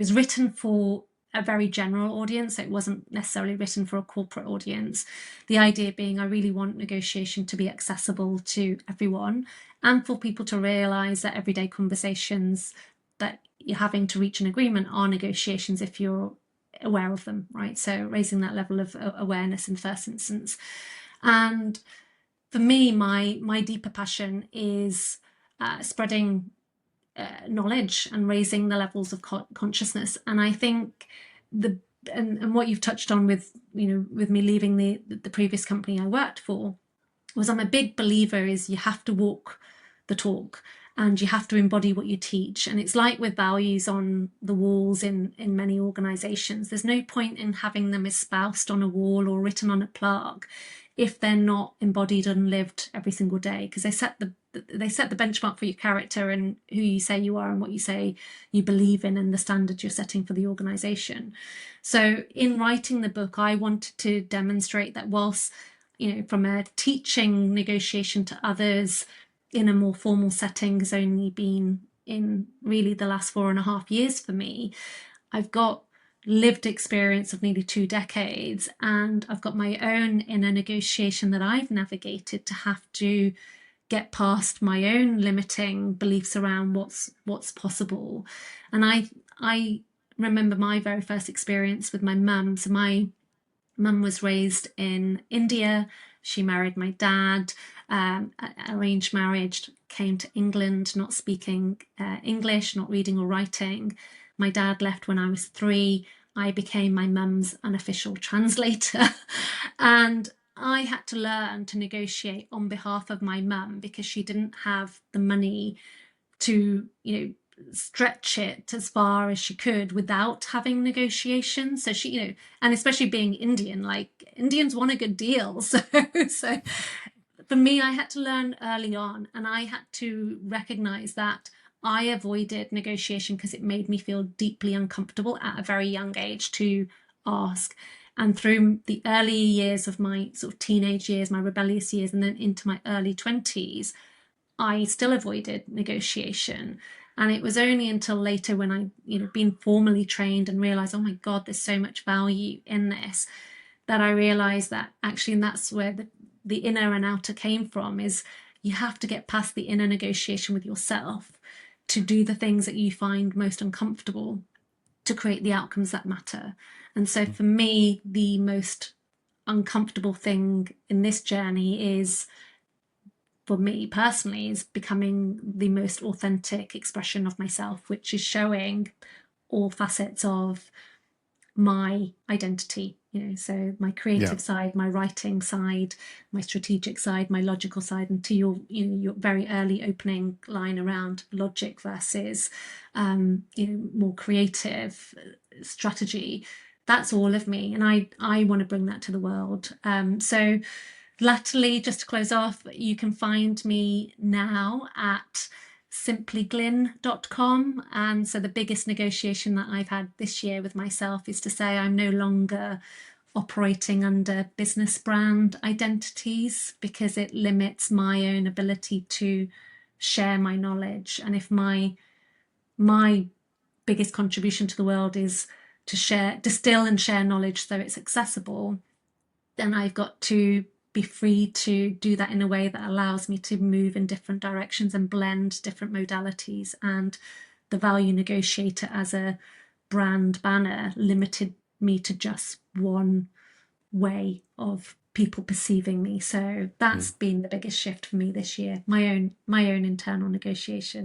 was written for a very general audience. So it wasn't necessarily written for a corporate audience. The idea being I really want negotiation to be accessible to everyone and for people to realize that everyday conversations that you're having to reach an agreement are negotiations if you're aware of them, right? So raising that level of awareness in the first instance. And for me, my deeper passion is spreading knowledge and raising the levels of consciousness. And I think and what you've touched on with with me leaving the previous company I worked for was I'm a big believer is you have to walk the talk and you have to embody what you teach. And it's like with values on the walls in many organizations, there's no point in having them espoused on a wall or written on a plaque if they're not embodied and lived every single day, because they set the benchmark for your character and who you say you are and what you say you believe in and the standards you're setting for the organization. So in writing the book, I wanted to demonstrate that whilst from a teaching negotiation to others in a more formal setting has only been in really the last 4.5 years for me, I've got lived experience of nearly 2 decades, and I've got my own inner negotiation that I've navigated to have to get past my own limiting beliefs around what's possible. And I remember my very first experience with my mum. So my mum was raised in India. She married my dad, arranged marriage, came to England not speaking English, not reading or writing. My dad left when I was 3. I became my mum's unofficial translator. And I had to learn to negotiate on behalf of my mum because she didn't have the money to, stretch it as far as she could without having negotiations. So she, and especially being Indian, like Indians want a good deal. So for me, I had to learn early on, and I had to recognize that I avoided negotiation because it made me feel deeply uncomfortable at a very young age to ask. And through the early years of my sort of teenage years, my rebellious years, and then into my early 20s, I still avoided negotiation. And it was only until later when I, been formally trained and realized, oh my God, there's so much value in this, that I realized that actually, and that's where the inner and outer came from, is you have to get past the inner negotiation with yourself to do the things that you find most uncomfortable to create the outcomes that matter. And so for me, the most uncomfortable thing in this journey is, for me personally, is becoming the most authentic expression of myself, which is showing all facets of my identity, so my creative side, my writing side, my strategic side, my logical side. And to your very early opening line around logic versus more creative strategy, that's all of me, and I want to bring that to the world. So latterly, just to close off, you can find me now at simplyglin.com. And so the biggest negotiation that I've had this year with myself is to say I'm no longer operating under business brand identities, because it limits my own ability to share my knowledge. And if my biggest contribution to the world is to distill and share knowledge so it's accessible, then I've got to be free to do that in a way that allows me to move in different directions and blend different modalities. And the value negotiator as a brand banner limited me to just one way of people perceiving me. So that's been the biggest shift for me this year, my own internal negotiation.